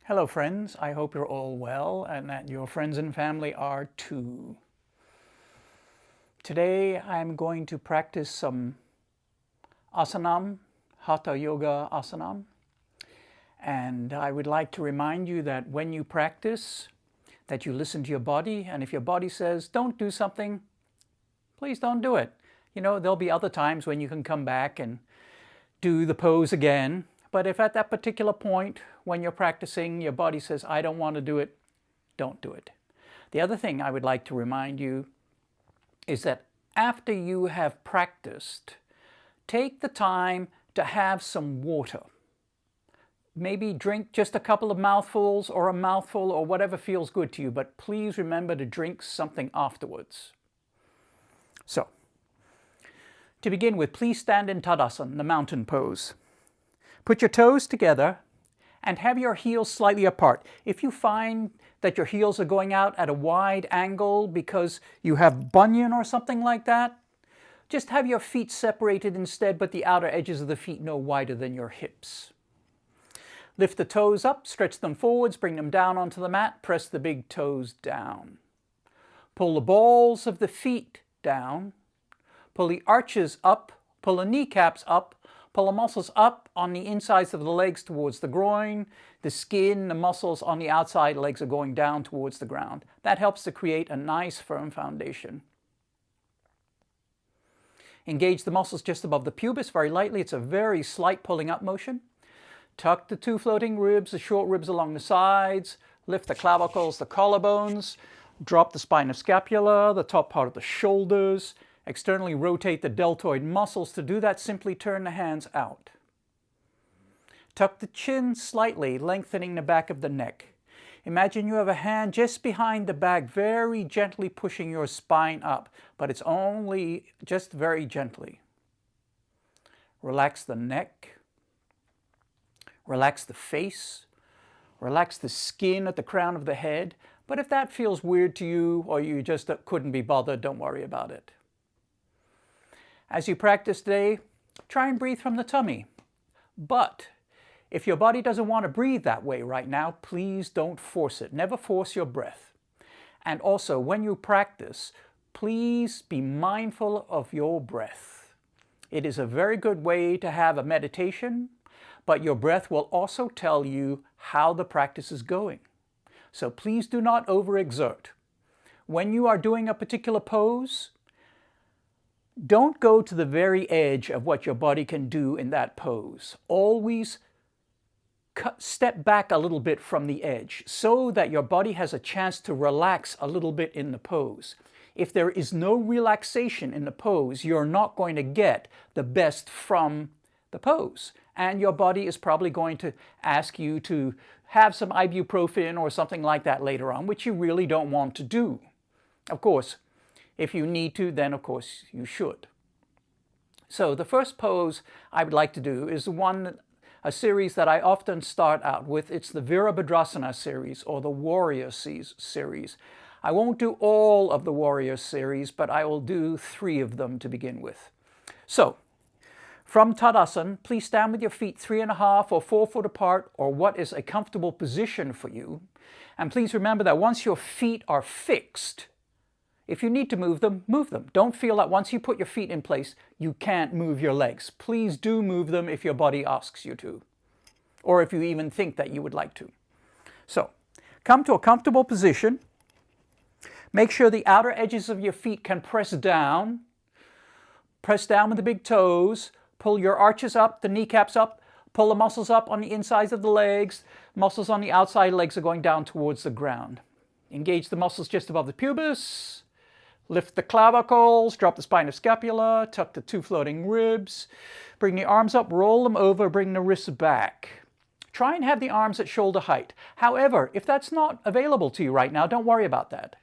Hello friends, I hope you're all well and that your friends and family are too. Today I'm going to practice some Asanam, Hatha Yoga Asanam. And I would like to remind you that when you practice, that you listen to your body, and if your body says don't do something, please don't do it. You know, there'll be other times when you can come back and do the pose again. But if at that particular point when you're practicing, your body says, I don't want to do it, don't do it. The other thing I would like to remind you is that after you have practiced, take the time to have some water. Maybe drink just a couple of mouthfuls or a mouthful or whatever feels good to you, but please remember to drink something afterwards. So, to begin with, please stand in Tadasan, the mountain pose. Put your toes together and have your heels slightly apart. If you find that your heels are going out at a wide angle because you have bunion or something like that, just have your feet separated instead, but the outer edges of the feet no wider than your hips. Lift the toes up, stretch them forwards, bring them down onto the mat, press the big toes down. Pull the balls of the feet down, pull the arches up, pull the kneecaps up, pull the muscles up on the insides of the legs towards the groin. The skin, the muscles on the outside legs are going down towards the ground. That helps to create a nice firm foundation. Engage the muscles just above the pubis very lightly. It's a very slight pulling up motion. Tuck the two floating ribs, the short ribs along the sides. Lift the clavicles, the collarbones. Drop the spine of scapula, the top part of the shoulders. Externally rotate the deltoid muscles. To do that, simply turn the hands out. Tuck the chin slightly, lengthening the back of the neck. Imagine you have a hand just behind the back, very gently pushing your spine up, but it's only just very gently. Relax the neck. Relax the face. Relax the skin at the crown of the head. But if that feels weird to you or you just couldn't be bothered, don't worry about it. As you practice today, try and breathe from the tummy. But if your body doesn't want to breathe that way right now, please don't force it. Never force your breath. And also, when you practice, please be mindful of your breath. It is a very good way to have a meditation, but your breath will also tell you how the practice is going. So please do not overexert. When you are doing a particular pose, don't go to the very edge of what your body can do in that pose. Always step back a little bit from the edge so that your body has a chance to relax a little bit in the pose. If there is no relaxation in the pose, you're not going to get the best from the pose. And your body is probably going to ask you to have some ibuprofen or something like that later on, which you really don't want to do. Of course, if you need to, then of course you should. So the first pose I would like to do is a series that I often start out with. It's the Vera Bhadrasana series or the Warrior series. I won't do all of the Warrior series, but I will do 3 of them to begin with. So, from Tadasan, please stand with your feet 3.5 or 4 foot apart, or what is a comfortable position for you. And please remember that once your feet are fixed, if you need to move them, move them. Don't feel that once you put your feet in place, you can't move your legs. Please do move them if your body asks you to, or if you even think that you would like to. So, come to a comfortable position. Make sure the outer edges of your feet can press down. Press down with the big toes. Pull your arches up, the kneecaps up. Pull the muscles up on the insides of the legs. Muscles on the outside legs are going down towards the ground. Engage the muscles just above the pubis. Lift the clavicles, drop the spine of scapula, tuck the 2 floating ribs. Bring the arms up, roll them over, bring the wrists back. Try and have the arms at shoulder height. However, if that's not available to you right now, don't worry about that.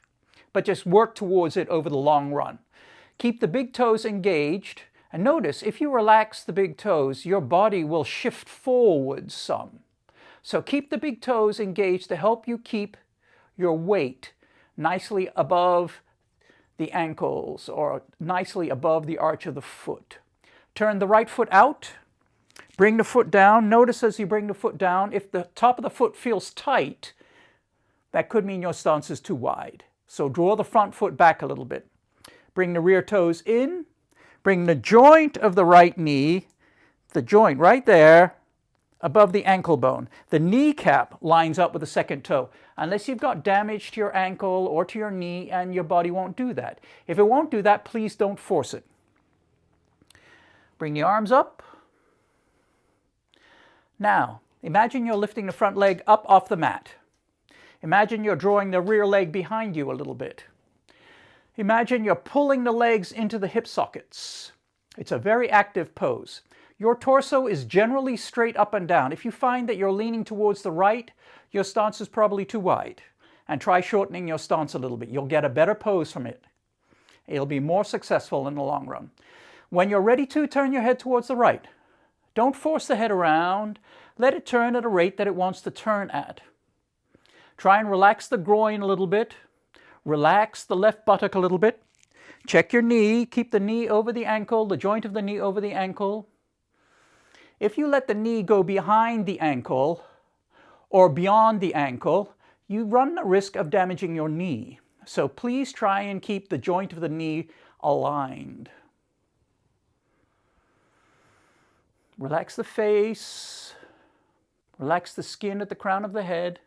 But just work towards it over the long run. Keep the big toes engaged. And notice, if you relax the big toes, your body will shift forward some. So keep the big toes engaged to help you keep your weight nicely above the ankles or nicely above the arch of the foot. Turn the right foot out. Bring the foot down. Notice as you bring the foot down, if the top of the foot feels tight, that could mean your stance is too wide. So draw the front foot back a little bit. Bring the rear toes in. Bring the joint of the right knee, the joint right there, above the ankle bone. The kneecap lines up with the second toe. Unless you've got damage to your ankle or to your knee, and your body won't do that. If it won't do that, please don't force it. Bring the arms up. Now, imagine you're lifting the front leg up off the mat. Imagine you're drawing the rear leg behind you a little bit. Imagine you're pulling the legs into the hip sockets. It's a very active pose. Your torso is generally straight up and down. If you find that you're leaning towards the right, your stance is probably too wide. And try shortening your stance a little bit. You'll get a better pose from it. It'll be more successful in the long run. When you're ready to, turn your head towards the right. Don't force the head around. Let it turn at a rate that it wants to turn at. Try and relax the groin a little bit. Relax the left buttock a little bit. Check your knee. Keep the knee over the ankle, the joint of the knee over the ankle. If you let the knee go behind the ankle or beyond the ankle, you run the risk of damaging your knee. So please try and keep the joint of the knee aligned. Relax the face. Relax the skin at the crown of the head.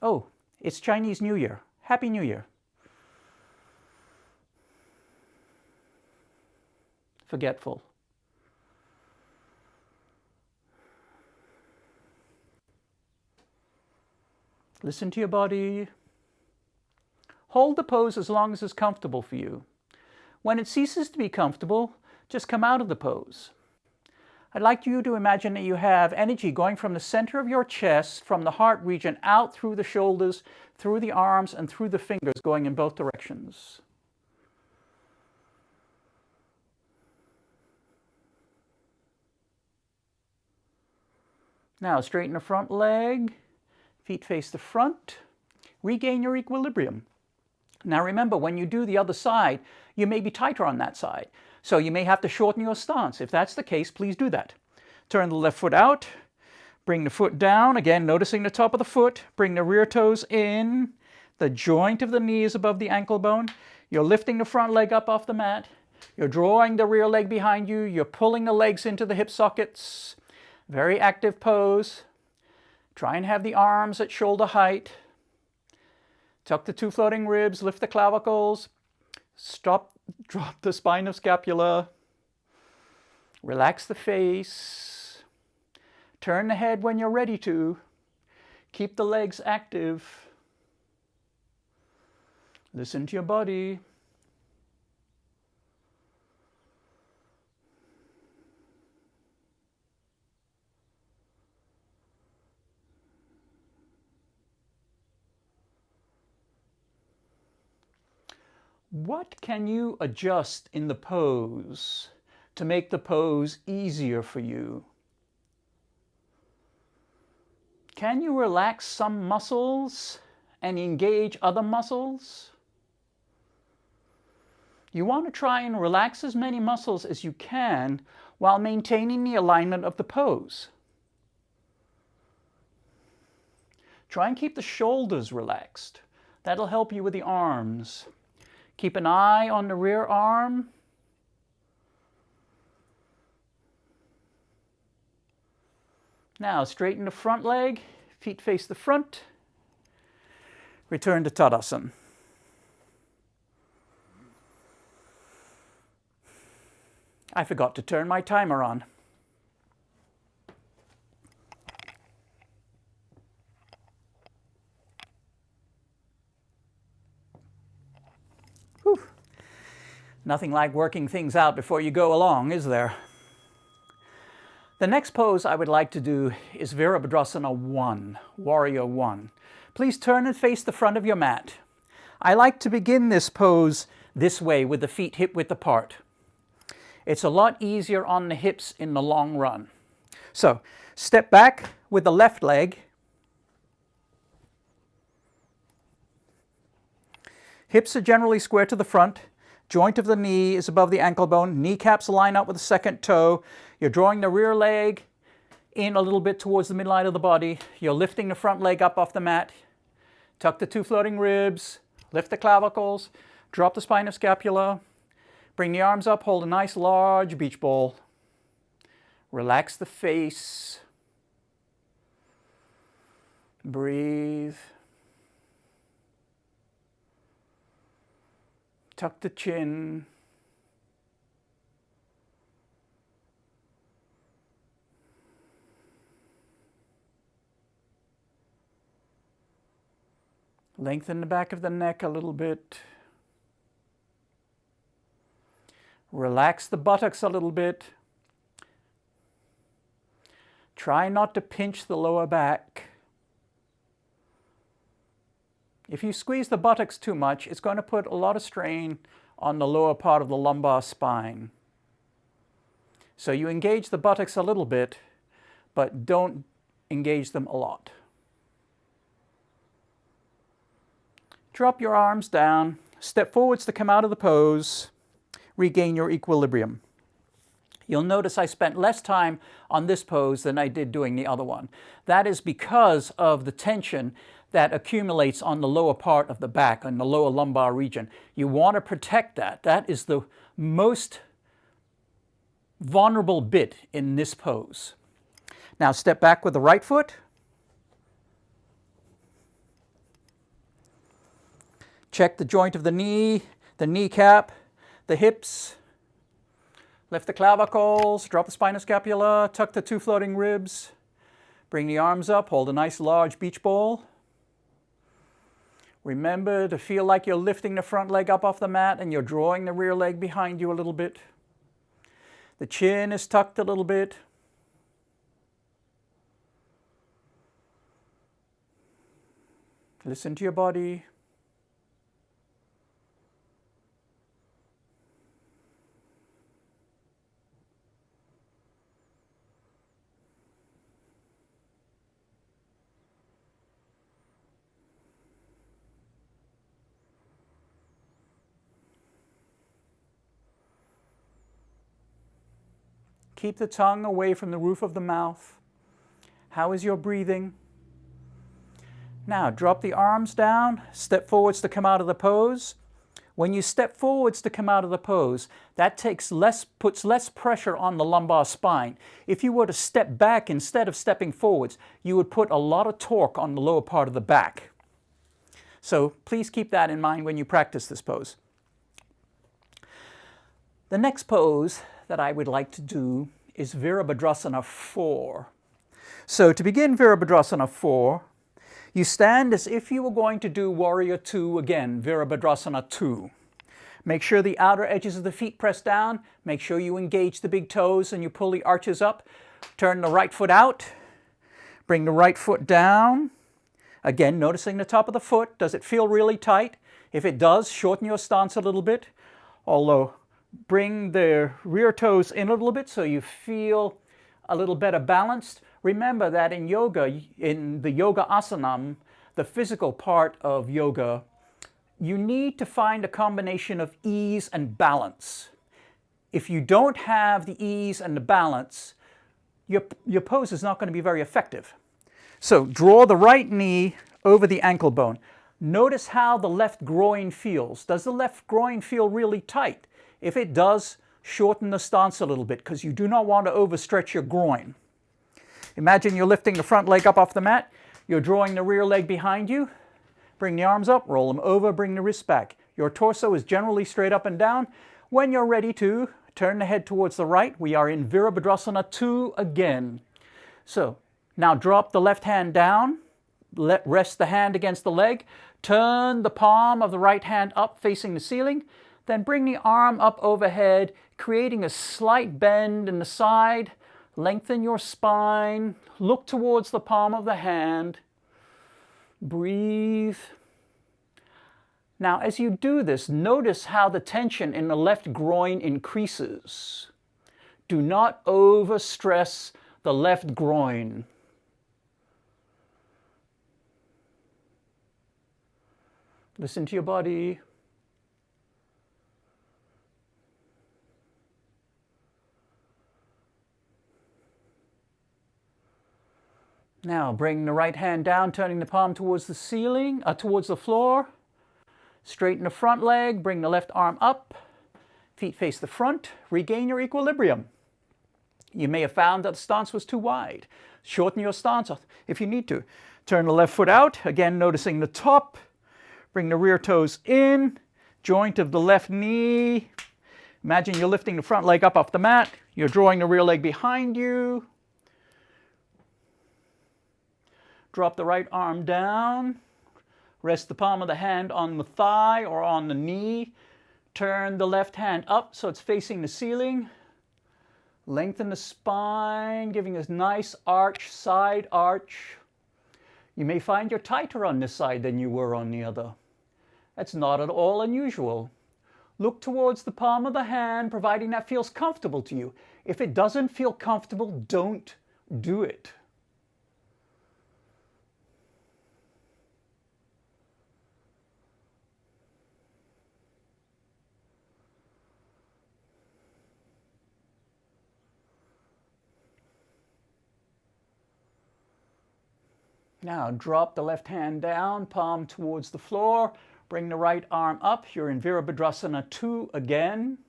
Oh, it's Chinese New Year. Happy New Year. Forgetful. Listen to your body. Hold the pose as long as it's comfortable for you. When it ceases to be comfortable, just come out of the pose. I'd like you to imagine that you have energy going from the center of your chest, from the heart region, out through the shoulders, through the arms, and through the fingers, going in both directions. Now, straighten the front leg. Feet face the front. Regain your equilibrium. Now remember, when you do the other side, you may be tighter on that side. So you may have to shorten your stance. If that's the case, please do that. Turn the left foot out. Bring the foot down. Again, noticing the top of the foot. Bring the rear toes in. The joint of the knee is above the ankle bone. You're lifting the front leg up off the mat. You're drawing the rear leg behind you. You're pulling the legs into the hip sockets. Very active pose. Try and have the arms at shoulder height. Tuck the two floating ribs. Lift the clavicles. Drop the spine of scapula. Relax the face. Turn the head when you're ready to. Keep the legs active. Listen to your body. What can you adjust in the pose to make the pose easier for you? Can you relax some muscles and engage other muscles? You want to try and relax as many muscles as you can while maintaining the alignment of the pose. Try and keep the shoulders relaxed. That'll help you with the arms. Keep an eye on the rear arm. Now straighten the front leg, feet face the front. Return to Tadasana. I forgot to turn my timer on. Whew. Nothing like working things out before you go along, is there? The next pose I would like to do is Virabhadrasana 1, Warrior 1. Please turn and face the front of your mat. I like to begin this pose this way with the feet hip-width apart. It's a lot easier on the hips in the long run. So, step back with the left leg. Hips are generally square to the front. Joint of the knee is above the ankle bone. Kneecaps line up with the second toe. You're drawing the rear leg in a little bit towards the midline of the body. You're lifting the front leg up off the mat. Tuck the two floating ribs. Lift the clavicles. Drop the spine of scapula. Bring the arms up. Hold a nice large beach ball. Relax the face. Breathe. Tuck the chin. Lengthen the back of the neck a little bit. Relax the buttocks a little bit. Try not to pinch the lower back. If you squeeze the buttocks too much, it's going to put a lot of strain on the lower part of the lumbar spine. So you engage the buttocks a little bit, but don't engage them a lot. Drop your arms down, step forwards to come out of the pose, regain your equilibrium. You'll notice I spent less time on this pose than I did doing the other one. That is because of the tension that accumulates on the lower part of the back, on the lower lumbar region. You want to protect that. That is the most vulnerable bit in this pose. Now step back with the right foot. Check the joint of the knee, the kneecap, the hips. Lift the clavicles, drop the spinal scapula, tuck the two floating ribs. Bring the arms up, hold a nice large beach ball. Remember to feel like you're lifting the front leg up off the mat and you're drawing the rear leg behind you a little bit. The chin is tucked a little bit. Listen to your body. Keep the tongue away from the roof of the mouth. How is your breathing? Now drop the arms down, step forwards to come out of the pose. When you step forwards to come out of the pose, that puts less pressure on the lumbar spine. If you were to step back instead of stepping forwards, you would put a lot of torque on the lower part of the back. So please keep that in mind when you practice this pose. The next pose that I would like to do is Virabhadrasana 4. So to begin Virabhadrasana 4, you stand as if you were going to do Warrior 2 again, Virabhadrasana 2. Make sure the outer edges of the feet press down. Make sure you engage the big toes and you pull the arches up. Turn the right foot out. Bring the right foot down. Again, noticing the top of the foot. Does it feel really tight? If it does, shorten your stance a little bit. Although, bring the rear toes in a little bit so you feel a little better balanced. Remember that in yoga, in the Yoga Asanam, the physical part of yoga, you need to find a combination of ease and balance. If you don't have the ease and the balance, your pose is not going to be very effective. So draw the right knee over the ankle bone. Notice how the left groin feels. Does the left groin feel really tight? If it does, shorten the stance a little bit because you do not want to overstretch your groin. Imagine you're lifting the front leg up off the mat. You're drawing the rear leg behind you. Bring the arms up, roll them over, bring the wrists back. Your torso is generally straight up and down. When you're ready to, turn the head towards the right. We are in Virabhadrasana 2 again. So now drop the left hand down. Rest the hand against the leg. Turn the palm of the right hand up facing the ceiling. Then bring the arm up overhead, creating a slight bend in the side. Lengthen your spine. Look towards the palm of the hand. Breathe. Now, as you do this, notice how the tension in the left groin increases. Do not overstress the left groin. Listen to your body. Now bring the right hand down, turning the palm towards the ceiling, towards the floor. Straighten the front leg, bring the left arm up. Feet face the front. Regain your equilibrium. You may have found that the stance was too wide. Shorten your stance if you need to. Turn the left foot out, again noticing the top. Bring the rear toes in, joint of the left knee. Imagine you're lifting the front leg up off the mat. You're drawing the rear leg behind you. Drop the right arm down. Rest the palm of the hand on the thigh or on the knee. Turn the left hand up so it's facing the ceiling. Lengthen the spine, giving a nice arch, side arch. You may find you're tighter on this side than you were on the other. That's not at all unusual. Look towards the palm of the hand, providing that feels comfortable to you. If it doesn't feel comfortable, don't do it. Now drop the left hand down, palm towards the floor. Bring the right arm up. You're in Virabhadrasana 2 again.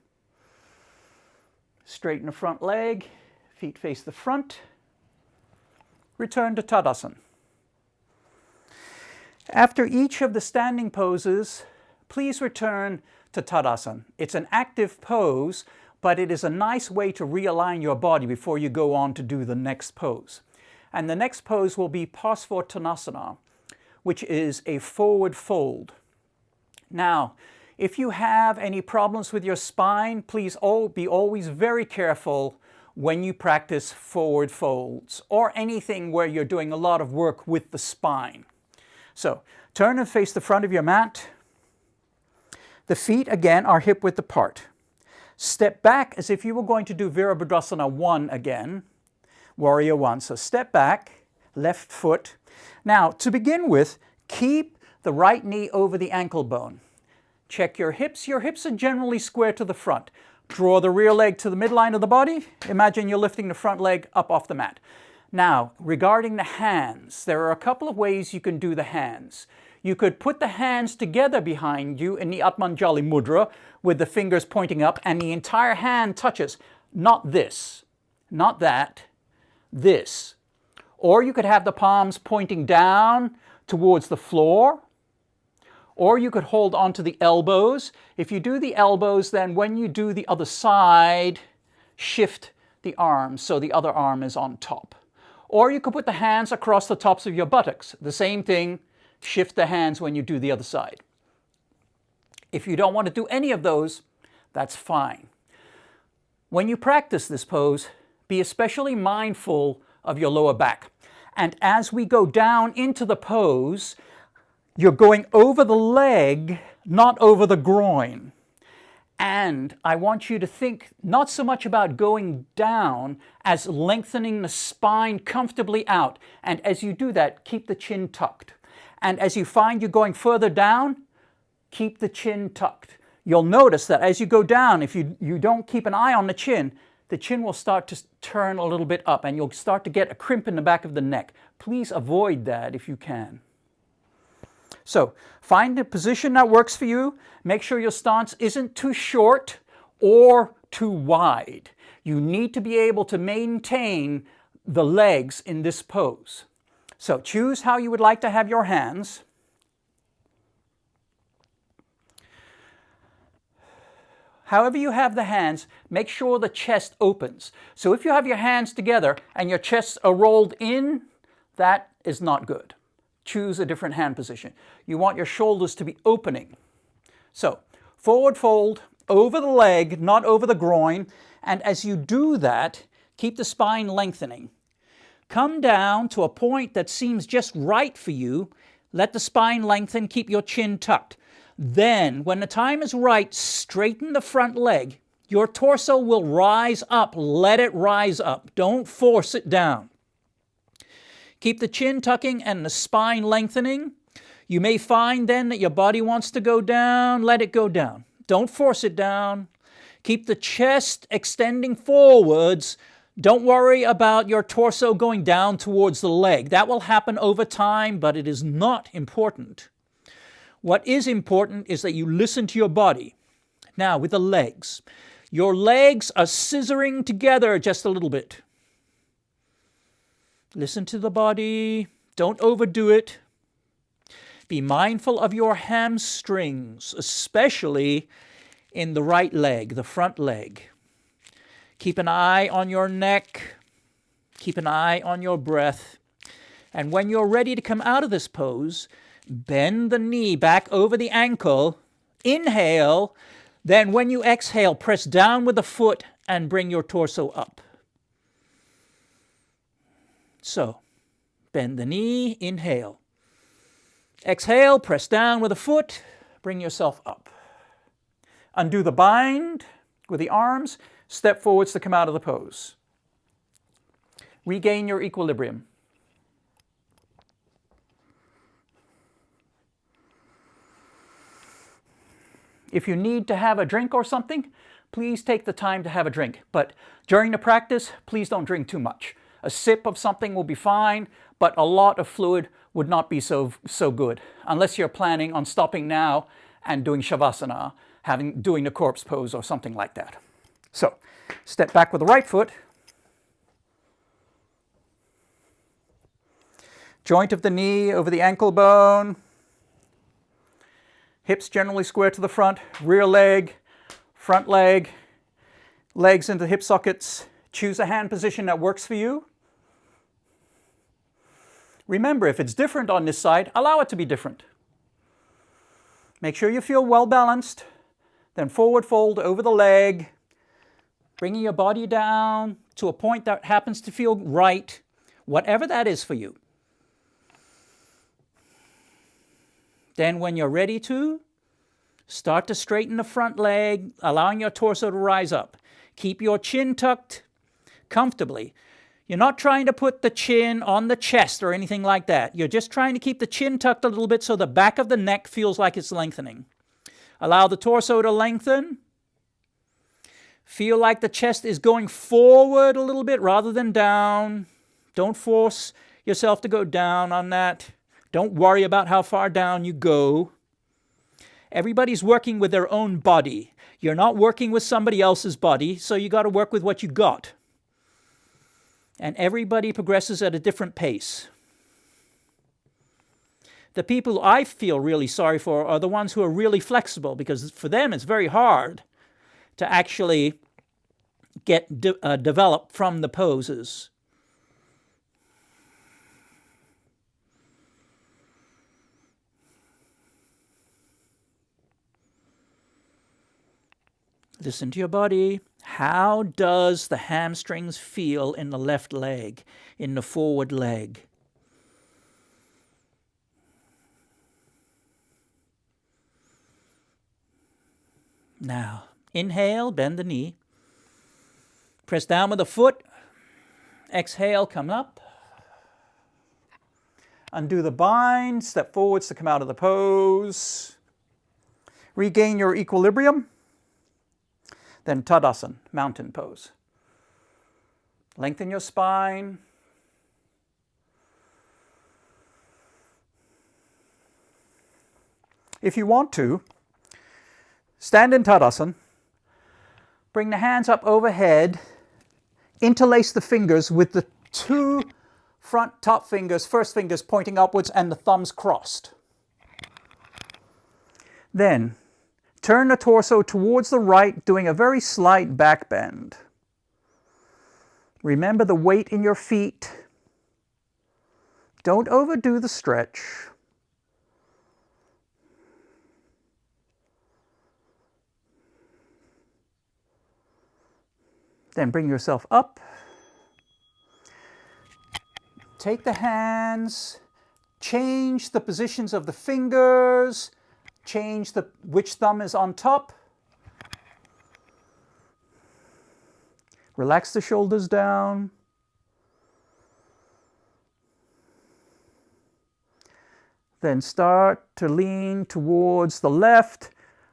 Straighten the front leg. Feet face the front. Return to Tadasan. After each of the standing poses, please return to Tadasan. It's an active pose, but it is a nice way to realign your body before you go on to do the next pose. And the next pose will be Pasvottanasana, which is a forward fold. Now, if you have any problems with your spine, please be always very careful when you practice forward folds or anything where you're doing a lot of work with the spine. So, turn and face the front of your mat. The feet, again, are hip-width apart. Step back as if you were going to do Virabhadrasana 1 again. Warrior 1. So step back, left foot. Now, to begin with, keep the right knee over the ankle bone. Check your hips. Your hips are generally square to the front. Draw the rear leg to the midline of the body. Imagine you're lifting the front leg up off the mat. Now, regarding the hands, there are a couple of ways you can do the hands. You could put the hands together behind you in the Atmanjali Mudra with the fingers pointing up and the entire hand touches. Not this, not that, this. Or you could have the palms pointing down towards the floor. Or you could hold onto the elbows. If you do the elbows, then when you do the other side, shift the arms so the other arm is on top. Or you could put the hands across the tops of your buttocks. The same thing, shift the hands when you do the other side. If you don't want to do any of those, that's fine. When you practice this pose, be especially mindful of your lower back. And as we go down into the pose, you're going over the leg, not over the groin. And I want you to think not so much about going down as lengthening the spine comfortably out. And as you do that, keep the chin tucked. And as you find you're going further down, keep the chin tucked. You'll notice that as you go down, if you don't keep an eye on the chin will start to turn a little bit up and you'll start to get a crimp in the back of the neck. Please avoid that if you can. So, find a position that works for you. Make sure your stance isn't too short or too wide. You need to be able to maintain the legs in this pose. So, choose how you would like to have your hands. However you have the hands, make sure the chest opens. So if you have your hands together and your chests are rolled in, that is not good. Choose a different hand position. You want your shoulders to be opening. So forward fold, over the leg, not over the groin. And as you do that, keep the spine lengthening. Come down to a point that seems just right for you. Let the spine lengthen, keep your chin tucked. Then, when the time is right, straighten the front leg. Your torso will rise up. Let it rise up. Don't force it down. Keep the chin tucking and the spine lengthening. You may find then that your body wants to go down. Let it go down. Don't force it down. Keep the chest extending forwards Don't worry about your torso going down towards the leg. That will happen over time, but it is not important. What is important is that you listen to your body. Now, with the legs. Your legs are scissoring together just a little bit. Listen to the body. Don't overdo it. Be mindful of your hamstrings, especially in the right leg, the front leg. Keep an eye on your neck. Keep an eye on your breath. And when you're ready to come out of this pose, bend the knee back over the ankle. Inhale. Then when you exhale, press down with the foot and bring your torso up. So, bend the knee, inhale. Exhale, press down with the foot, bring yourself up. Undo the bind with the arms, step forwards to come out of the pose. Regain your equilibrium. If you need to have a drink or something, please take the time to have a drink. But during the practice, please don't drink too much. A sip of something will be fine, but a lot of fluid would not be so good, unless you're planning on stopping now and doing Shavasana, doing the corpse pose or something like that. So, step back with the right foot. Joint of the knee over the ankle bone. Hips generally square to the front, rear leg, front leg, legs into hip sockets. Choose a hand position that works for you. Remember, if it's different on this side, allow it to be different. Make sure you feel well balanced. Then forward fold over the leg, bringing your body down to a point that happens to feel right, whatever that is for you. Then when you're ready to, start to straighten the front leg, allowing your torso to rise up. Keep your chin tucked comfortably. You're not trying to put the chin on the chest or anything like that. You're just trying to keep the chin tucked a little bit so the back of the neck feels like it's lengthening. Allow the torso to lengthen. Feel like the chest is going forward a little bit rather than down. Don't force yourself to go down on that. Don't worry about how far down you go. Everybody's working with their own body. You're not working with somebody else's body, so you got to work with what you got. And everybody progresses at a different pace. The people I feel really sorry for are the ones who are really flexible, because for them it's very hard to actually get developed from the poses. Listen to your body. How does the hamstrings feel in the left leg, in the forward leg? Now, inhale, bend the knee. Press down with the foot. Exhale, come up. Undo the bind, step forwards to come out of the pose. Regain your equilibrium. Then Tadasan, mountain pose. Lengthen your spine. If you want to, stand in Tadasan. Bring the hands up overhead. Interlace the fingers with the two front top fingers, first fingers pointing upwards and the thumbs crossed. Then, turn the torso towards the right, doing a very slight back bend. Remember the weight in your feet. Don't overdo the stretch. Then bring yourself up. Take the hands, change the positions of the fingers, change which thumb is on top. Relax the shoulders down. Then start to lean towards the left,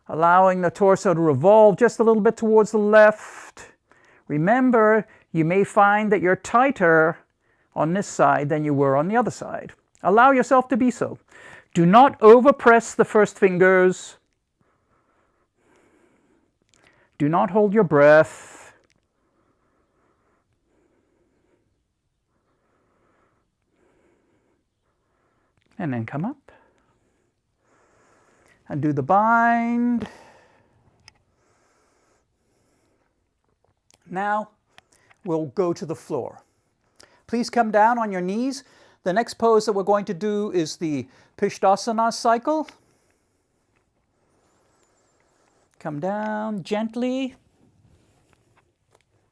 allowing the torso to revolve just a little bit towards the left. Remember, you may find that you're tighter on this side than you were on the other side. Allow yourself to be so. Do not overpress the first fingers. Do not hold your breath. And then come up. And do the bind. Now, we'll go to the floor. Please come down on your knees. The next pose that we're going to do is the Pistachio Cycle. Come down gently.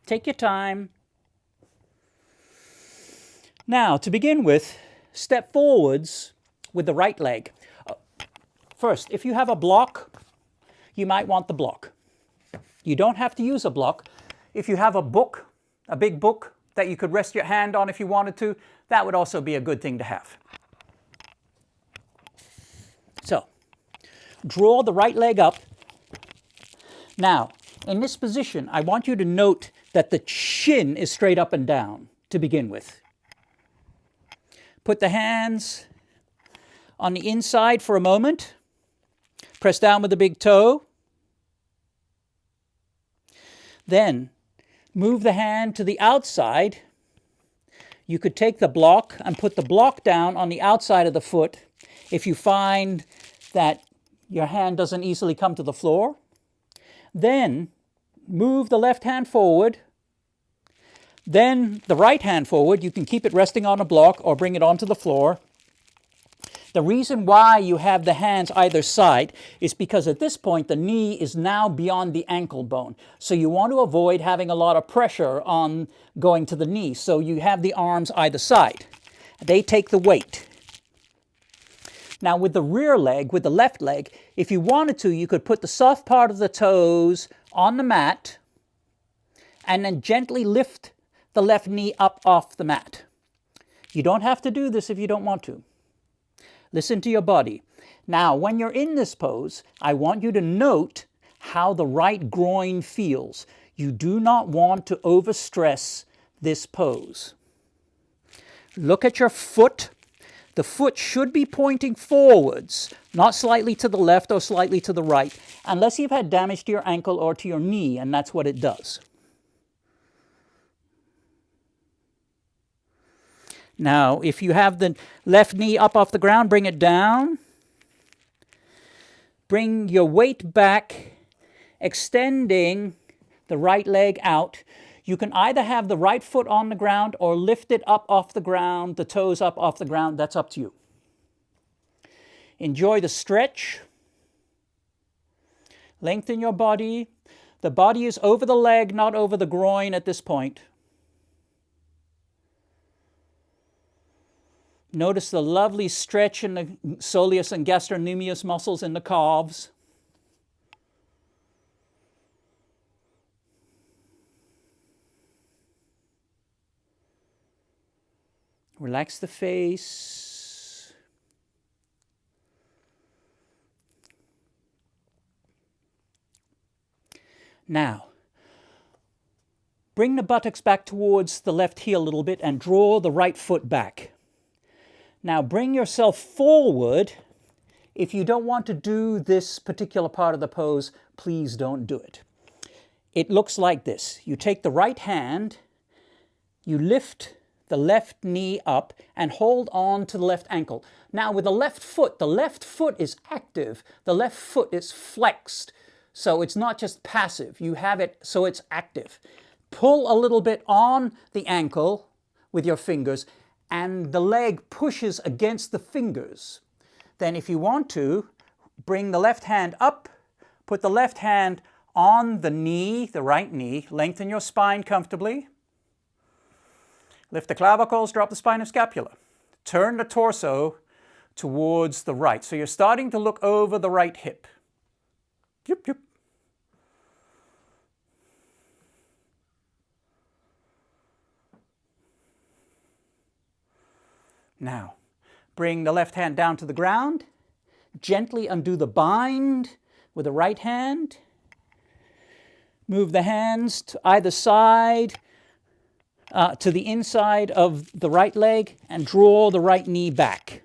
Take your time. Now, to begin with, step forwards with the right leg. First, if you have a block, you might want the block. You don't have to use a block. If you have a book, a big book that you could rest your hand on if you wanted to, that would also be a good thing to have. So, draw the right leg up. Now, in this position, I want you to note that the chin is straight up and down to begin with. Put the hands on the inside for a moment. Press down with the big toe. Then, move the hand to the outside. You could take the block and put the block down on the outside of the foot if you find that your hand doesn't easily come to the floor. Then move the left hand forward. Then the right hand forward. You can keep it resting on a block or bring it onto the floor. The reason why you have the hands either side is because at this point the knee is now beyond the ankle bone. So you want to avoid having a lot of pressure on going to the knee. So you have the arms either side. They take the weight. Now with the rear leg, with the left leg, if you wanted to, you could put the soft part of the toes on the mat and then gently lift the left knee up off the mat. You don't have to do this if you don't want to. Listen to your body. Now, when you're in this pose, I want you to note how the right groin feels. You do not want to overstress this pose. Look at your foot. The foot should be pointing forwards, not slightly to the left or slightly to the right, unless you've had damage to your ankle or to your knee, and that's what it does. Now, if you have the left knee up off the ground, bring it down. Bring your weight back, extending the right leg out. You can either have the right foot on the ground or lift it up off the ground, the toes up off the ground. That's up to you. Enjoy the stretch. Lengthen your body. The body is over the leg, not over the groin at this point. Notice the lovely stretch in the soleus and gastrocnemius muscles in the calves. Relax the face. Now, bring the buttocks back towards the left heel a little bit and draw the right foot back. Now bring yourself forward. If you don't want to do this particular part of the pose, please don't do it. It looks like this. You take the right hand, you lift the left knee up and hold on to the left ankle. Now with the left foot is active. The left foot is flexed. So it's not just passive. You have it so it's active. Pull a little bit on the ankle with your fingers and the leg pushes against the fingers. Then if you want to, bring the left hand up, put the left hand on the knee, the right knee, lengthen your spine comfortably. Lift the clavicles, drop the spine of scapula. Turn the torso towards the right. So you're starting to look over the right hip. Yep, yep. Now, bring the left hand down to the ground. Gently undo the bind with the right hand. Move the hands to either side, to the inside of the right leg, and draw the right knee back.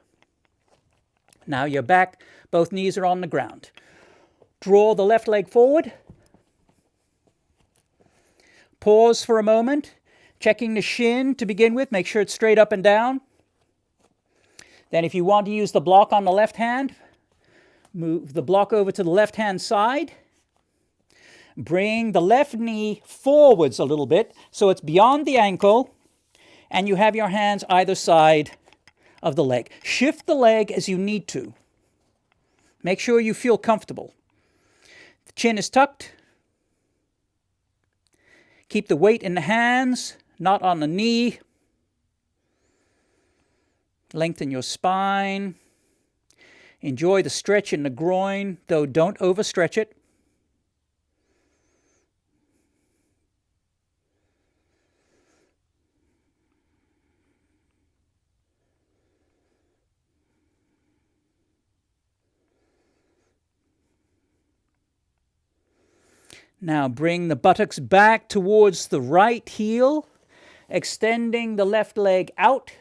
Now you're back, both knees are on the ground. Draw the left leg forward. Pause for a moment, checking the shin to begin with. Make sure it's straight up and down. Then if you want to use the block on the left hand, move the block over to the left hand side. Bring the left knee forwards a little bit so it's beyond the ankle, and you have your hands either side of the leg. Shift the leg as you need to. Make sure you feel comfortable. The chin is tucked. Keep the weight in the hands, not on the knee. Lengthen your spine. Enjoy the stretch in the groin, though don't overstretch it. Now bring the buttocks back towards the right heel, extending the left leg out.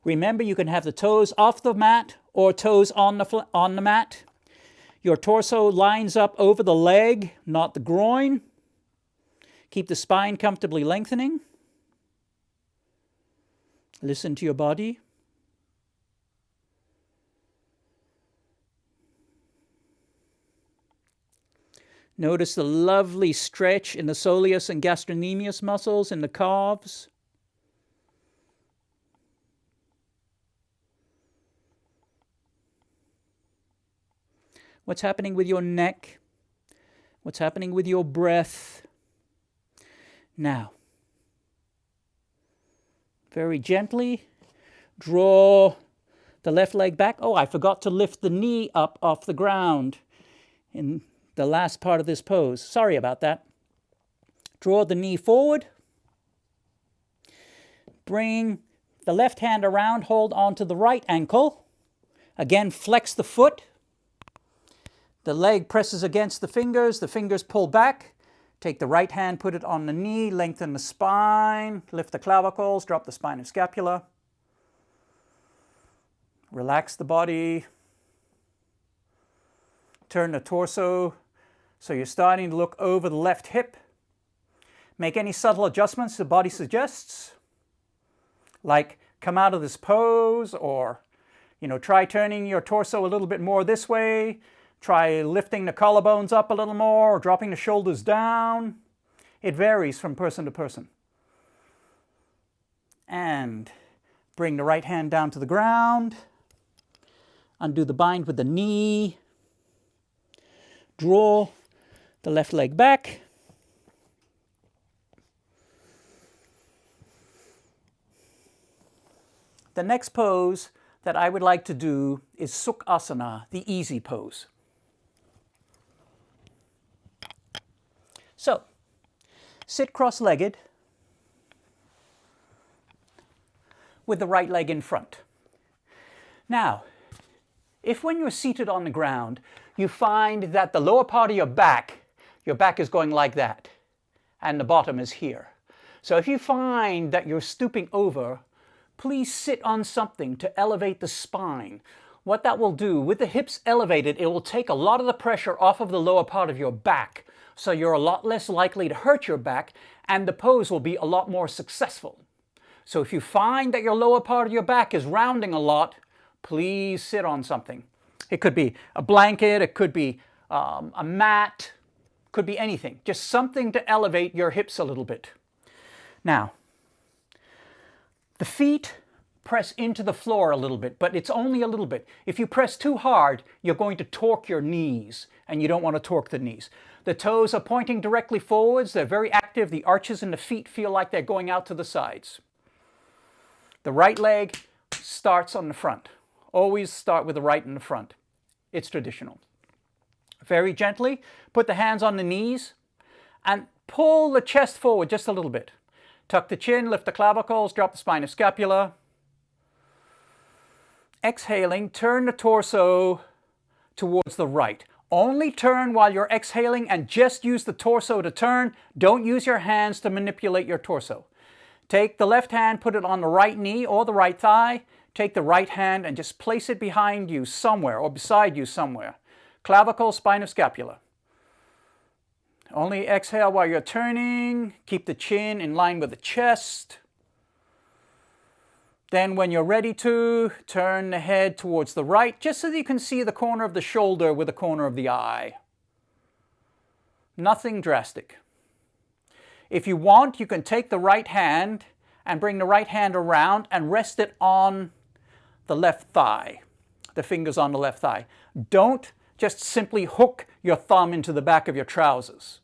Remember, you can have the toes off the mat or toes on the mat. Your torso lines up over the leg, not the groin. Keep the spine comfortably lengthening. Listen to your body. Notice the lovely stretch in the soleus and gastrocnemius muscles in the calves. What's happening with your neck? What's happening with your breath? Now, very gently, draw the left leg back. Oh, I forgot to lift the knee up off the ground in the last part of this pose. Sorry about that. Draw the knee forward. Bring the left hand around, hold onto the right ankle. Again, flex the foot. The leg presses against the fingers pull back. Take the right hand, put it on the knee, lengthen the spine, lift the clavicles, drop the spine and scapula. Relax the body. Turn the torso so you're starting to look over the left hip. Make any subtle adjustments the body suggests, like come out of this pose, or try turning your torso a little bit more this way. Try lifting the collarbones up a little more, or dropping the shoulders down. It varies from person to person. And bring the right hand down to the ground. Undo the bind with the knee. Draw the left leg back. The next pose that I would like to do is Sukasana, the easy pose. So, sit cross-legged with the right leg in front. Now, if when you're seated on the ground, you find that the lower part of your back is going like that, and the bottom is here. So if you find that you're stooping over, please sit on something to elevate the spine. What that will do, with the hips elevated, it will take a lot of the pressure off of the lower part of your back, so you're a lot less likely to hurt your back, and the pose will be a lot more successful. So if you find that your lower part of your back is rounding a lot, please sit on something. It could be a blanket, it could be a mat, could be anything. Just something to elevate your hips a little bit. Now, the feet press into the floor a little bit, but it's only a little bit. If you press too hard, you're going to torque your knees, and you don't want to torque the knees. The toes are pointing directly forwards. They're very active. The arches in the feet feel like they're going out to the sides. The right leg starts on the front. Always start with the right in the front. It's traditional. Very gently, put the hands on the knees and pull the chest forward just a little bit. Tuck the chin, lift the clavicles, drop the spine and scapula. Exhaling, turn the torso towards the right. Only turn while you're exhaling and just use the torso to turn. Don't use your hands to manipulate your torso. Take the left hand, put it on the right knee or the right thigh. Take the right hand and just place it behind you somewhere or beside you somewhere. Clavicle, spine of scapula. Only exhale while you're turning. Keep the chin in line with the chest. Then when you're ready to, turn the head towards the right, just so that you can see the corner of the shoulder with the corner of the eye. Nothing drastic. If you want, you can take the right hand and bring the right hand around and rest it on the left thigh, the fingers on the left thigh. Don't just simply hook your thumb into the back of your trousers.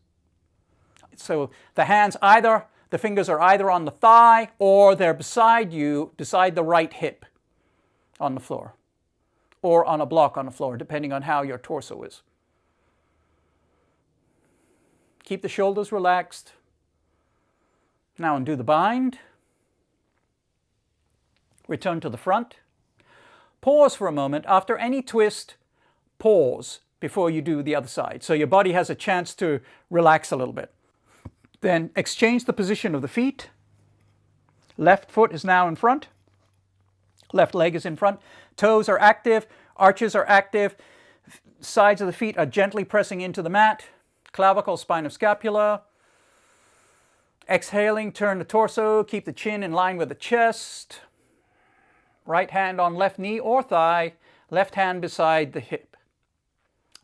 So the fingers are either on the thigh or they're beside you, beside the right hip on the floor, or on a block on the floor, depending on how your torso is. Keep the shoulders relaxed. Now undo the bind. Return to the front. Pause for a moment. After any twist, pause before you do the other side, so your body has a chance to relax a little bit. Then exchange the position of the feet. Left foot is now in front. Left leg is in front. Toes are active. Arches are active. Sides of the feet are gently pressing into the mat. Clavicle, spine of scapula. Exhaling, turn the torso. Keep the chin in line with the chest. Right hand on left knee or thigh. Left hand beside the hip,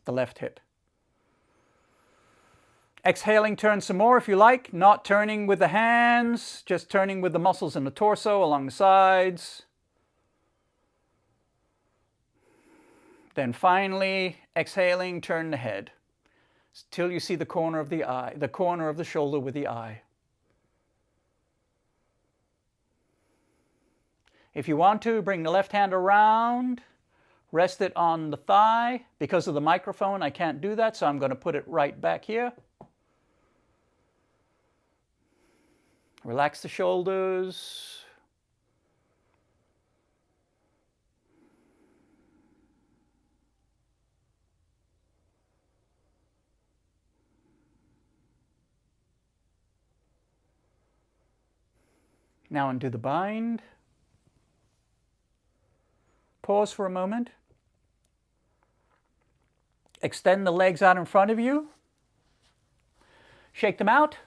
the left hip. Exhaling, turn some more if you like, not turning with the hands, just turning with the muscles in the torso along the sides. Then finally, exhaling, turn the head till you see the corner of the eye, the corner of the shoulder with the eye. If you want to, bring the left hand around, rest it on the thigh. Because of the microphone, I can't do that, so I'm going to put it right back here. Relax the shoulders. Now undo the bind. Pause for a moment. Extend the legs out in front of you. Shake them out.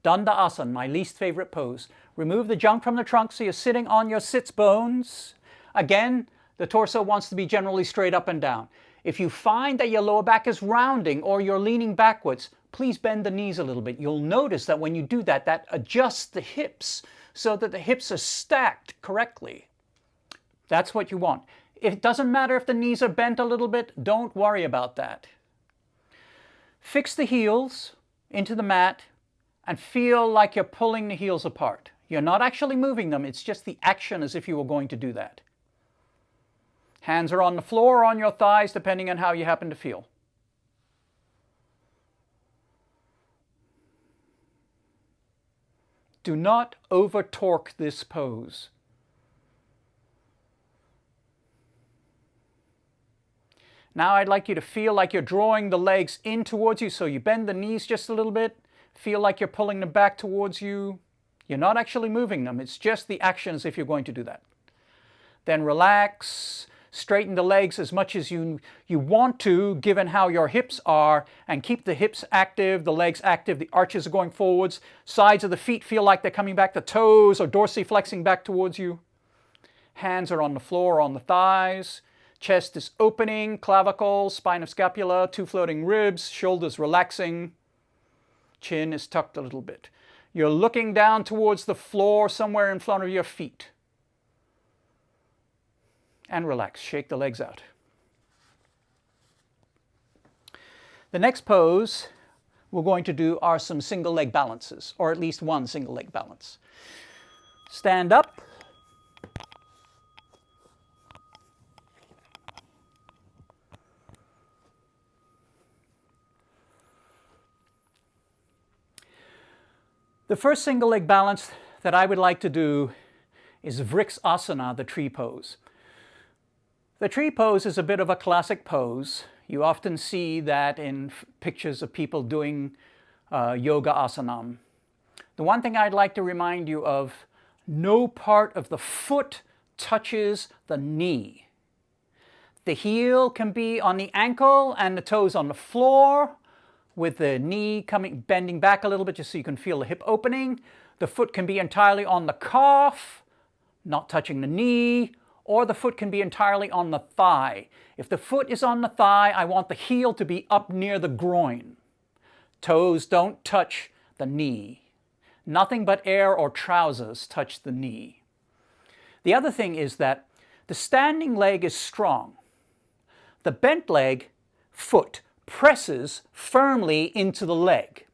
Dandasana, my least favorite pose. Remove the junk from the trunk so you're sitting on your sits bones. Again, the torso wants to be generally straight up and down. If you find that your lower back is rounding or you're leaning backwards, please bend the knees a little bit. You'll notice that when you do that, that adjusts the hips so that the hips are stacked correctly. That's what you want. It doesn't matter if the knees are bent a little bit, don't worry about that. Fix the heels into the mat and feel like you're pulling the heels apart. You're not actually moving them, it's just the action as if you were going to do that. Hands are on the floor or on your thighs, depending on how you happen to feel. Do not over-torque this pose. Now I'd like you to feel like you're drawing the legs in towards you, so you bend the knees just a little bit. Feel like you're pulling them back towards you. You're not actually moving them, it's just the action as if you're going to do that. Then relax, straighten the legs as much as you want to, given how your hips are, and keep the hips active, the legs active, the arches are going forwards, sides of the feet feel like they're coming back, the toes are dorsiflexing back towards you. Hands are on the floor, on the thighs. Chest is opening, clavicle, spine of scapula, two floating ribs, shoulders relaxing. Chin is tucked a little bit. You're looking down towards the floor somewhere in front of your feet. And relax, shake the legs out. The next pose we're going to do are some single leg balances, or at least one single leg balance. Stand up. The first single leg balance that I would like to do is Vrksasana, the tree pose. The tree pose is a bit of a classic pose. You often see that in pictures of people doing Yoga Asanam. The one thing I'd like to remind you of, no part of the foot touches the knee. The heel can be on the ankle and the toes on the floor, with the knee bending back a little bit just so you can feel the hip opening. The foot can be entirely on the calf, not touching the knee, or the foot can be entirely on the thigh. If the foot is on the thigh, I want the heel to be up near the groin. Toes don't touch the knee. Nothing but air or trousers touch the knee. The other thing is that the standing leg is strong. The bent leg, foot, presses firmly into the leg,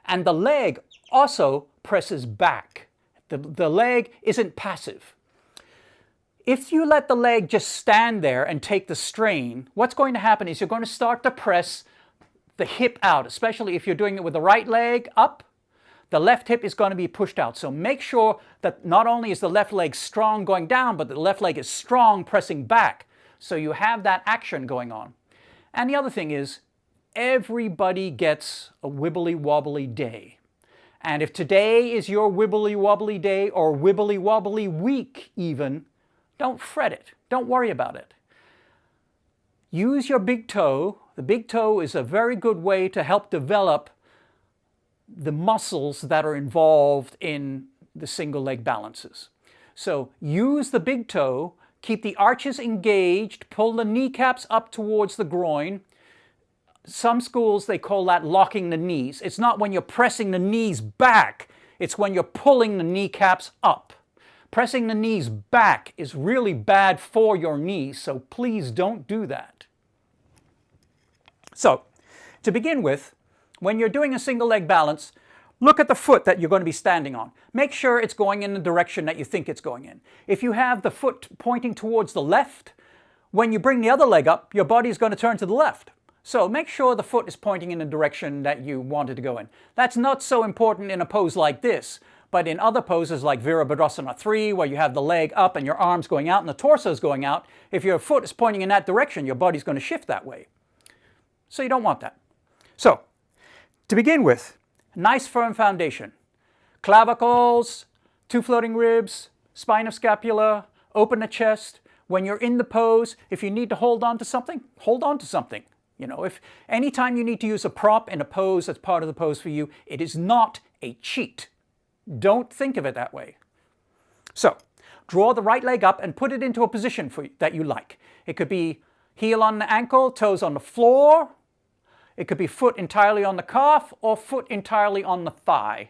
and the leg also presses back. The leg isn't passive. If you let the leg just stand there and take the strain, what's going to happen is you're going to start to press the hip out, especially if you're doing it with the right leg up. The left hip is going to be pushed out. So make sure that not only is the left leg strong going down, but the left leg is strong pressing back. So you have that action going on. And the other thing is, everybody gets a wibbly-wobbly day. And if today is your wibbly-wobbly day, or wibbly-wobbly week even, don't fret it. Don't worry about it. Use your big toe. The big toe is a very good way to help develop the muscles that are involved in the single leg balances. So use the big toe, keep the arches engaged, pull the kneecaps up towards the groin. Some schools, they call that locking the knees. It's not when you're pressing the knees back, it's when you're pulling the kneecaps up. Pressing the knees back is really bad for your knees, so please don't do that. So, to begin with, when you're doing a single leg balance, look at the foot that you're going to be standing on. Make sure it's going in the direction that you think it's going in. If you have the foot pointing towards the left, when you bring the other leg up, your body is going to turn to the left. So make sure the foot is pointing in the direction that you want it to go in. That's not so important in a pose like this, but in other poses like Virabhadrasana 3, where you have the leg up and your arms going out and the torso is going out, if your foot is pointing in that direction, your body's going to shift that way. So you don't want that. So, to begin with, nice firm foundation. Clavicles, 2 floating ribs, spine of scapula, open the chest. When you're in the pose, if you need to hold on to something, hold on to something. You know, if anytime you need to use a prop in a pose that's part of the pose for you, it is not a cheat. Don't think of it that way. So, draw the right leg up and put it into a position that you like. It could be heel on the ankle, toes on the floor. It could be foot entirely on the calf or foot entirely on the thigh.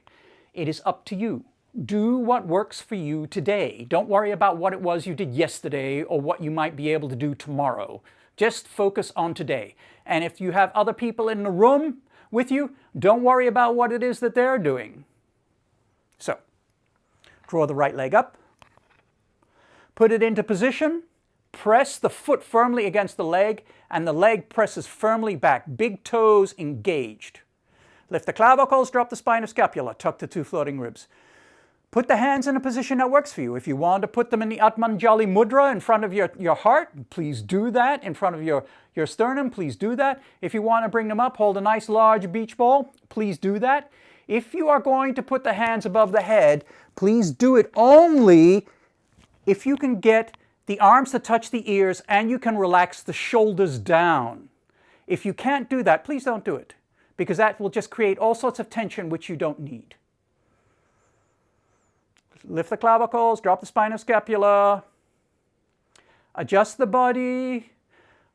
It is up to you. Do what works for you today. Don't worry about what it was you did yesterday or what you might be able to do tomorrow. Just focus on today. And if you have other people in the room with you, don't worry about what it is that they're doing. So, draw the right leg up. Put it into position. Press the foot firmly against the leg, and the leg presses firmly back. Big toes engaged. Lift the clavicles, drop the spine of scapula, tuck the 2 floating ribs. Put the hands in a position that works for you. If you want to put them in the Atmanjali Mudra in front of your heart, please do that. In front of your sternum, please do that. If you want to bring them up, hold a nice large beach ball, please do that. If you are going to put the hands above the head, please do it only if you can get the arms to touch the ears and you can relax the shoulders down. If you can't do that, please don't do it, because that will just create all sorts of tension which you don't need. Lift the clavicles, drop the spine of scapula, adjust the body.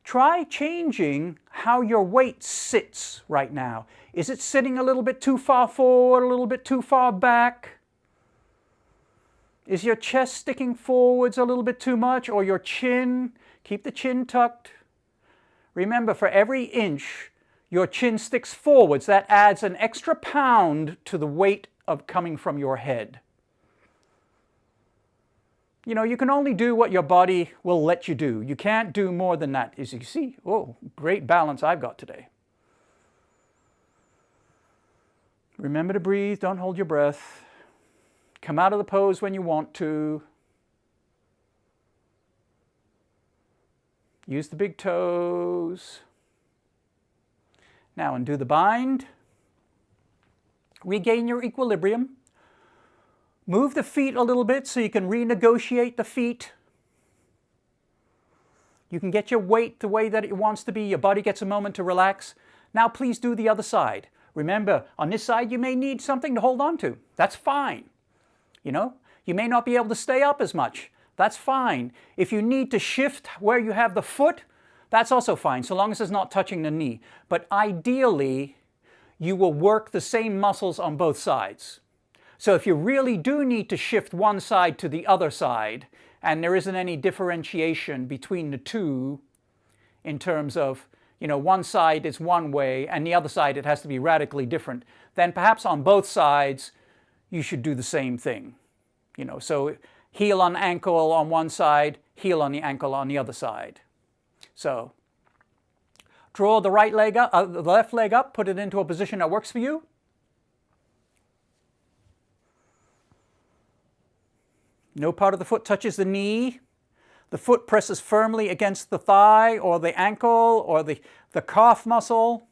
Try changing how your weight sits right now. Is it sitting a little bit too far forward, a little bit too far back? Is your chest sticking forwards a little bit too much, or your chin? Keep the chin tucked. Remember, for every inch your chin sticks forwards, that adds an extra pound to the weight of coming from your head. You know, you can only do what your body will let you do. You can't do more than that. As you see, oh, great balance I've got today. Remember to breathe, don't hold your breath. Come out of the pose when you want to. Use the big toes. Now undo the bind. Regain your equilibrium. Move the feet a little bit so you can renegotiate the feet. You can get your weight the way that it wants to be. Your body gets a moment to relax. Now please do the other side. Remember, on this side you may need something to hold on to. That's fine. You know, you may not be able to stay up as much. That's fine. If you need to shift where you have the foot, that's also fine, so long as it's not touching the knee. But ideally, you will work the same muscles on both sides. So if you really do need to shift one side to the other side, and there isn't any differentiation between the two in terms of, you know, one side is one way and the other side it has to be radically different, then perhaps on both sides you should do the same thing. You know, so heel on ankle on one side, heel on the ankle on the other side. So draw the right leg up, the left leg up, put it into a position that works for you. No part of the foot touches the knee. The foot presses firmly against the thigh or the ankle or the calf muscle.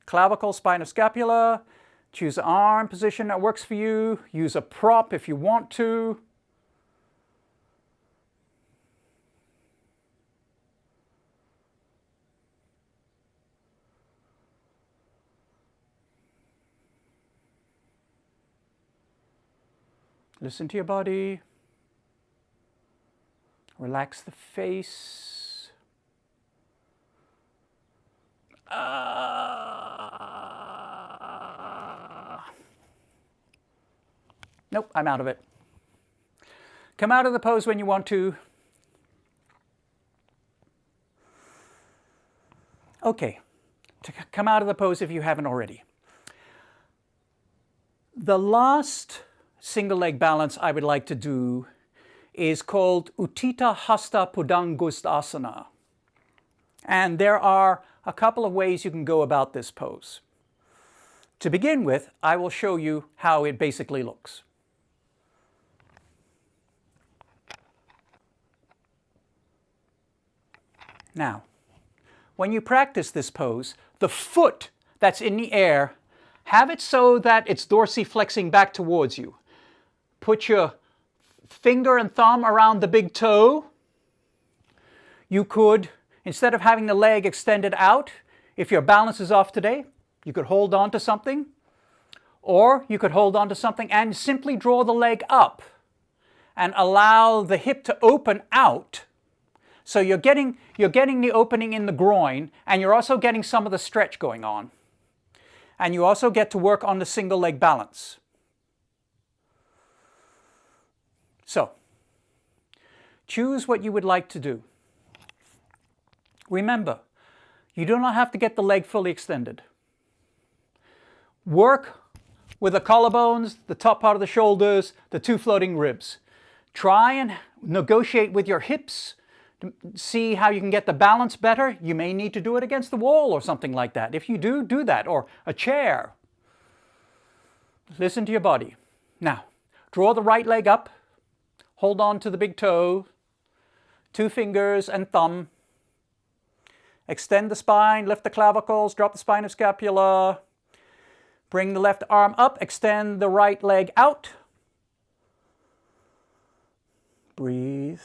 Clavicle, spine of scapula. Choose an arm position that works for you. Use a prop if you want to. Listen to your body. Relax the face. Nope, I'm out of it. Come out of the pose when you want to. Okay, come out of the pose if you haven't already. The last single leg balance I would like to do is called Utthita Hasta Padangusthasana. And there are a couple of ways you can go about this pose. To begin with, I will show you how it basically looks. Now, when you practice this pose, the foot that's in the air, have it so that it's dorsiflexing back towards you. Put your finger and thumb around the big toe. You could, instead of having the leg extended out, if your balance is off today, you could hold on to something, or you could hold on to something and simply draw the leg up and allow the hip to open out. So you're getting the opening in the groin, and you're also getting some of the stretch going on. And you also get to work on the single leg balance. So, choose what you would like to do. Remember, you do not have to get the leg fully extended. Work with the collarbones, the top part of the shoulders, the two floating ribs. Try and negotiate with your hips to see how you can get the balance better. You may need to do it against the wall or something like that. If you do, do that, or a chair. Listen to your body. Now, draw the right leg up. Hold on to the big toe, two fingers and thumb. Extend the spine, lift the clavicles, drop the spine of scapula. Bring the left arm up, extend the right leg out. Breathe.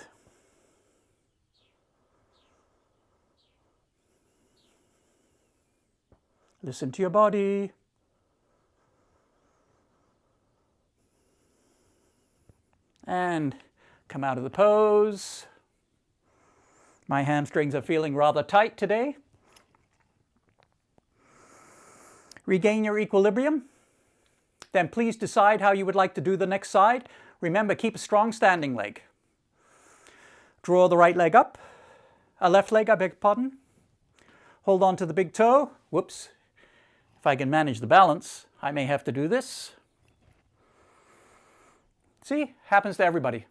Listen to your body. And come out of the pose. My hamstrings are feeling rather tight today. Regain your equilibrium. Then please decide how you would like to do the next side. Remember, keep a strong standing leg. Draw the right leg up. Left leg, I beg your pardon. Hold on to the big toe. Whoops. If I can manage the balance, I may have to do this. See, happens to everybody.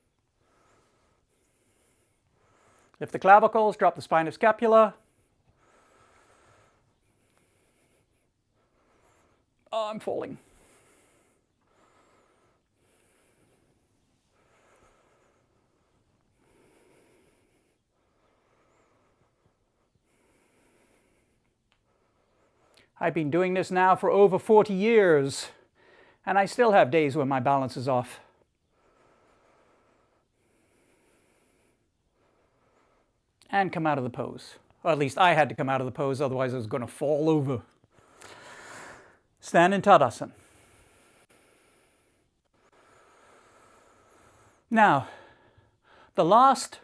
Lift the clavicles, drop the spine of scapula. Oh, I'm falling. I've been doing this now for over 40 years, and I still have days when my balance is off. And come out of the pose. Or at least I had to come out of the pose, otherwise I was going to fall over. Stand in Tadasana. Now, the last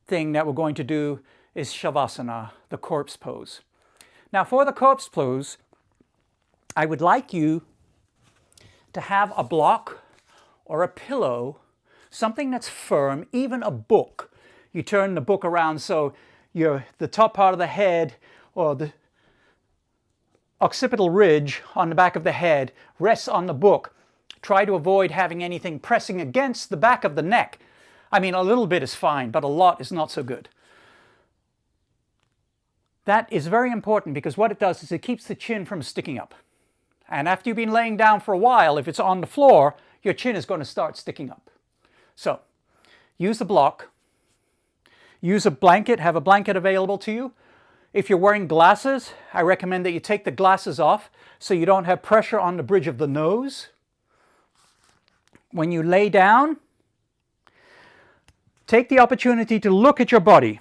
thing that we're going to do is Shavasana, the corpse pose. Now, for the corpse pose, I would like you to have a block or a pillow, something that's firm, even a book. You turn the book around so the top part of the head or the occipital ridge on the back of the head rests on the book. Try to avoid having anything pressing against the back of the neck. I mean, a little bit is fine, but a lot is not so good. That is very important because what it does is it keeps the chin from sticking up. And after you've been laying down for a while, if it's on the floor, your chin is going to start sticking up. So, use the block. Use a blanket, have a blanket available to you. If you're wearing glasses, I recommend that you take the glasses off so you don't have pressure on the bridge of the nose. When you lay down, take the opportunity to look at your body.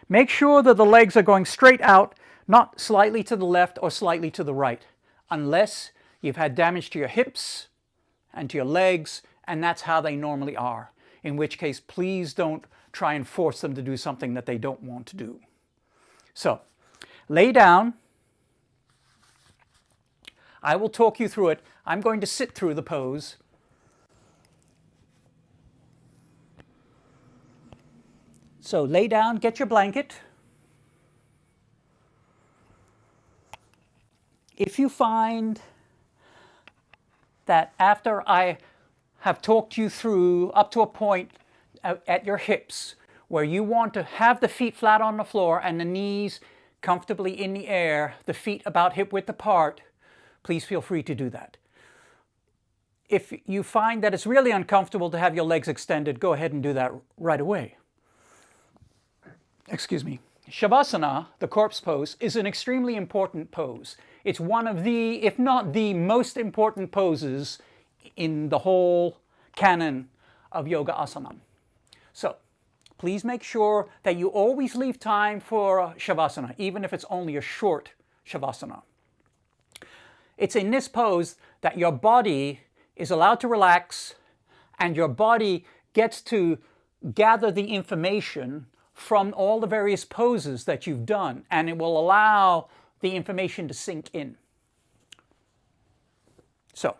Make sure that the legs are going straight out, not slightly to the left or slightly to the right, unless you've had damage to your hips and to your legs, and that's how they normally are. In which case, please don't try and force them to do something that they don't want to do. So, lay down. I will talk you through it. I'm going to sit through the pose. So lay down, get your blanket. If you find that after I have talked you through up to a point at your hips where you want to have the feet flat on the floor and the knees comfortably in the air, the feet about hip width apart, please feel free to do that. If you find that it's really uncomfortable to have your legs extended, go ahead and do that right away. Excuse me. Shavasana, the corpse pose, is an extremely important pose. It's one of the, if not the most important poses in the whole canon of Yoga Asanam. So, please make sure that you always leave time for Shavasana, even if it's only a short Shavasana. It's in this pose that your body is allowed to relax and your body gets to gather the information from all the various poses that you've done, and it will allow the information to sink in. So,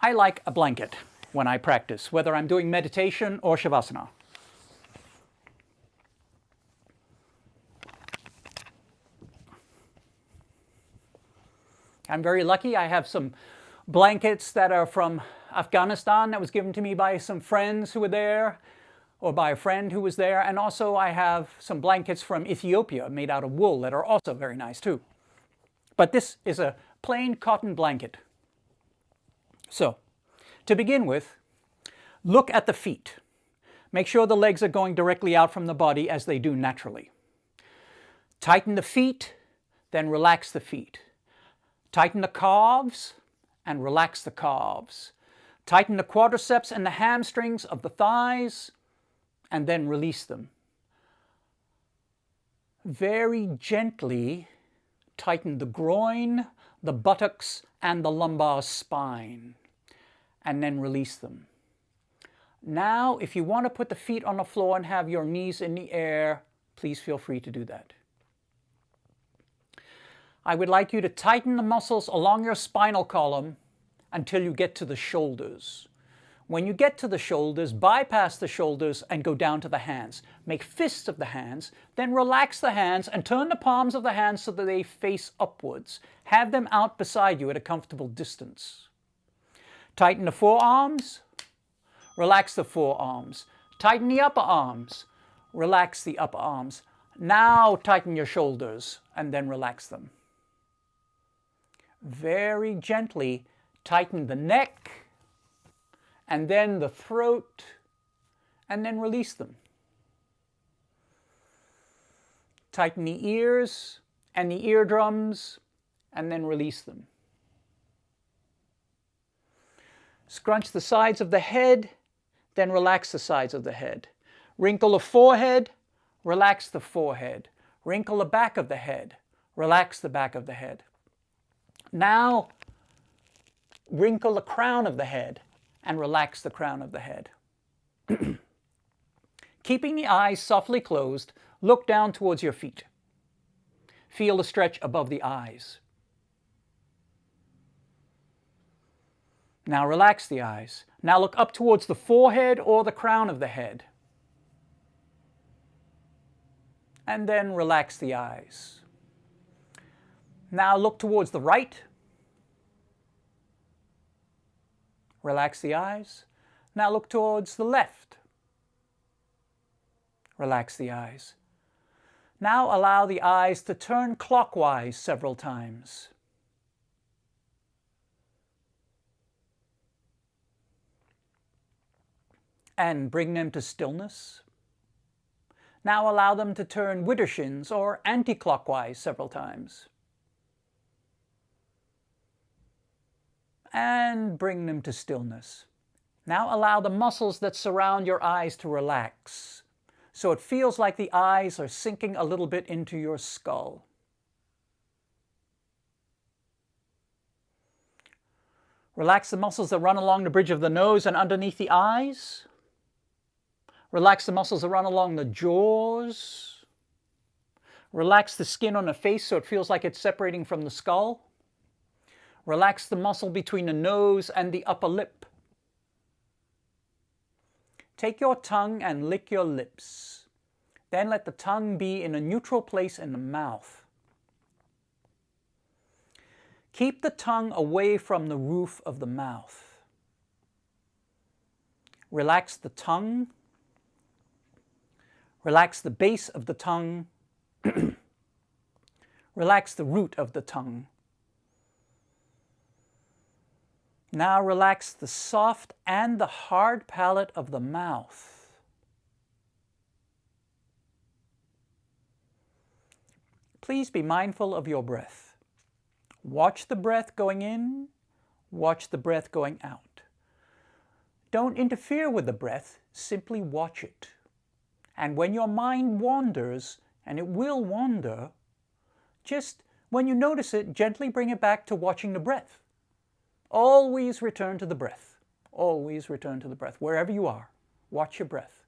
I like a blanket when I practice, whether I'm doing meditation or Shavasana. I'm very lucky. I have some blankets that are from Afghanistan that was given to me by some friends who were there, or by a friend who was there, and also I have some blankets from Ethiopia made out of wool that are also very nice too. But this is a plain cotton blanket. So, to begin with, look at the feet. Make sure the legs are going directly out from the body as they do naturally. Tighten the feet, then relax the feet. Tighten the calves and relax the calves. Tighten the quadriceps and the hamstrings of the thighs, and then release them. Very gently tighten the groin, the buttocks, and the lumbar spine, and then release them. Now, if you want to put the feet on the floor and have your knees in the air, please feel free to do that. I would like you to tighten the muscles along your spinal column until you get to the shoulders. When you get to the shoulders, bypass the shoulders and go down to the hands. Make fists of the hands, then relax the hands and turn the palms of the hands so that they face upwards. Have them out beside you at a comfortable distance. Tighten the forearms, relax the forearms. Tighten the upper arms, relax the upper arms. Now tighten your shoulders and then relax them. Very gently tighten the neck, and then the throat, and then release them. Tighten the ears and the eardrums, and then release them. Scrunch the sides of the head, then relax the sides of the head. Wrinkle the forehead, relax the forehead. Wrinkle the back of the head, relax the back of the head. Now, wrinkle the crown of the head and relax the crown of the head. Keeping the eyes softly closed, look down towards your feet. Feel the stretch above the eyes. Now relax the eyes. Now look up towards the forehead or the crown of the head. And then relax the eyes. Now look towards the right. Relax the eyes. Now look towards the left. Relax the eyes. Now allow the eyes to turn clockwise several times. And bring them to stillness. Now allow them to turn widdershins or anti-clockwise several times. And bring them to stillness. Now allow the muscles that surround your eyes to relax, so it feels like the eyes are sinking a little bit into your skull. Relax the muscles that run along the bridge of the nose and underneath the eyes. Relax the muscles that run along the jaws. Relax the skin on the face so it feels like it's separating from the skull. Relax the muscle between the nose and the upper lip. Take your tongue and lick your lips. Then let the tongue be in a neutral place in the mouth. Keep the tongue away from the roof of the mouth. Relax the tongue. Relax the base of the tongue. Relax the root of the tongue. Now relax the soft and the hard palate of the mouth. Please be mindful of your breath. Watch the breath going in, watch the breath going out. Don't interfere with the breath, simply watch it. And when your mind wanders, and it will wander, just when you notice it, gently bring it back to watching the breath. Always return to the breath. Always return to the breath. Wherever you are, watch your breath.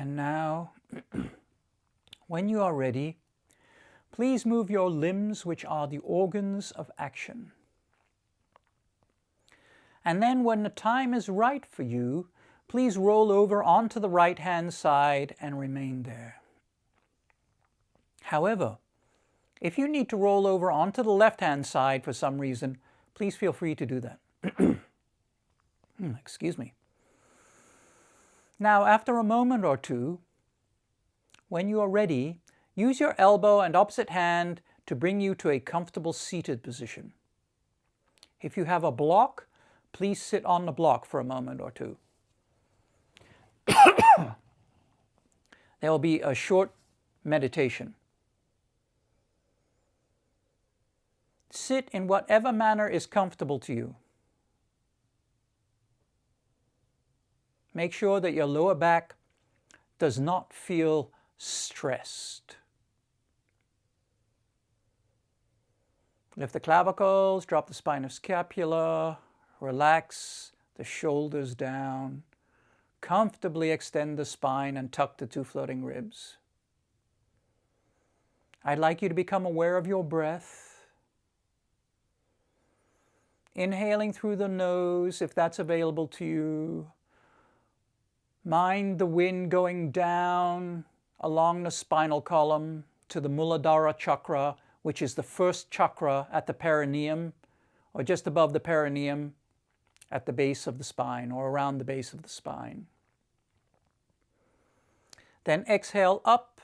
And now, when you are ready, please move your limbs, which are the organs of action. And then when the time is right for you, please roll over onto the right-hand side and remain there. However, if you need to roll over onto the left-hand side for some reason, please feel free to do that. Excuse me. Now, after a moment or two, when you are ready, use your elbow and opposite hand to bring you to a comfortable seated position. If you have a block, please sit on the block for a moment or two. There will be a short meditation. Sit in whatever manner is comfortable to you. Make sure that your lower back does not feel stressed. Lift the clavicles, drop the spinous scapula, relax the shoulders down, comfortably extend the spine and tuck the two floating ribs. I'd like you to become aware of your breath. Inhaling through the nose, if that's available to you. Mind the wind going down along the spinal column to the Muladhara chakra, which is the first chakra at the perineum, or just above the perineum at the base of the spine, or around the base of the spine. Then exhale up,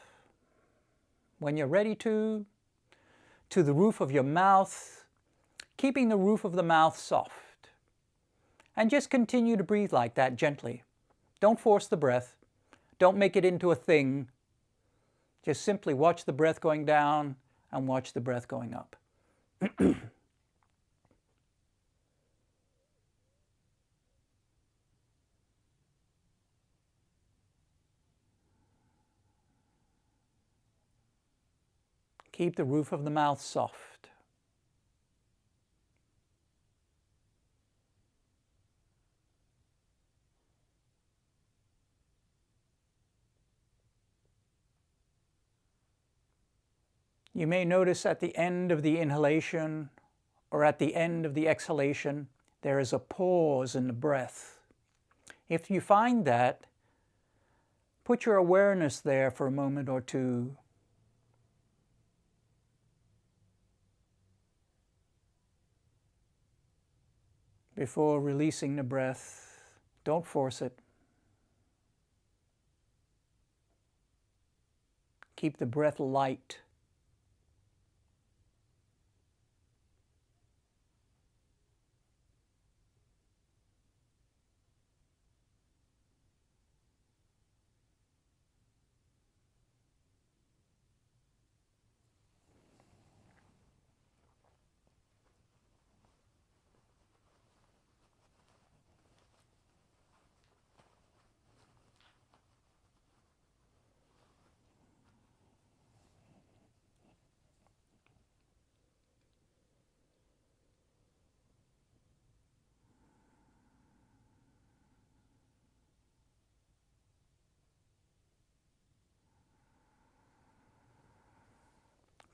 when you're ready to the roof of your mouth, keeping the roof of the mouth soft. And just continue to breathe like that gently. Don't force the breath. Don't make it into a thing. Just simply watch the breath going down and watch the breath going up. Keep the roof of the mouth soft. You may notice at the end of the inhalation or at the end of the exhalation, there is a pause in the breath. If you find that, put your awareness there for a moment or two. Before releasing the breath, don't force it. Keep the breath light.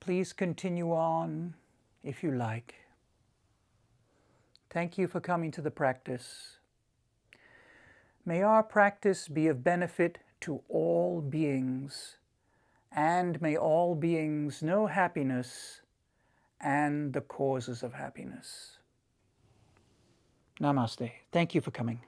Please continue on if you like. Thank you for coming to the practice. May our practice be of benefit to all beings, and may all beings know happiness and the causes of happiness. Namaste. Thank you for coming.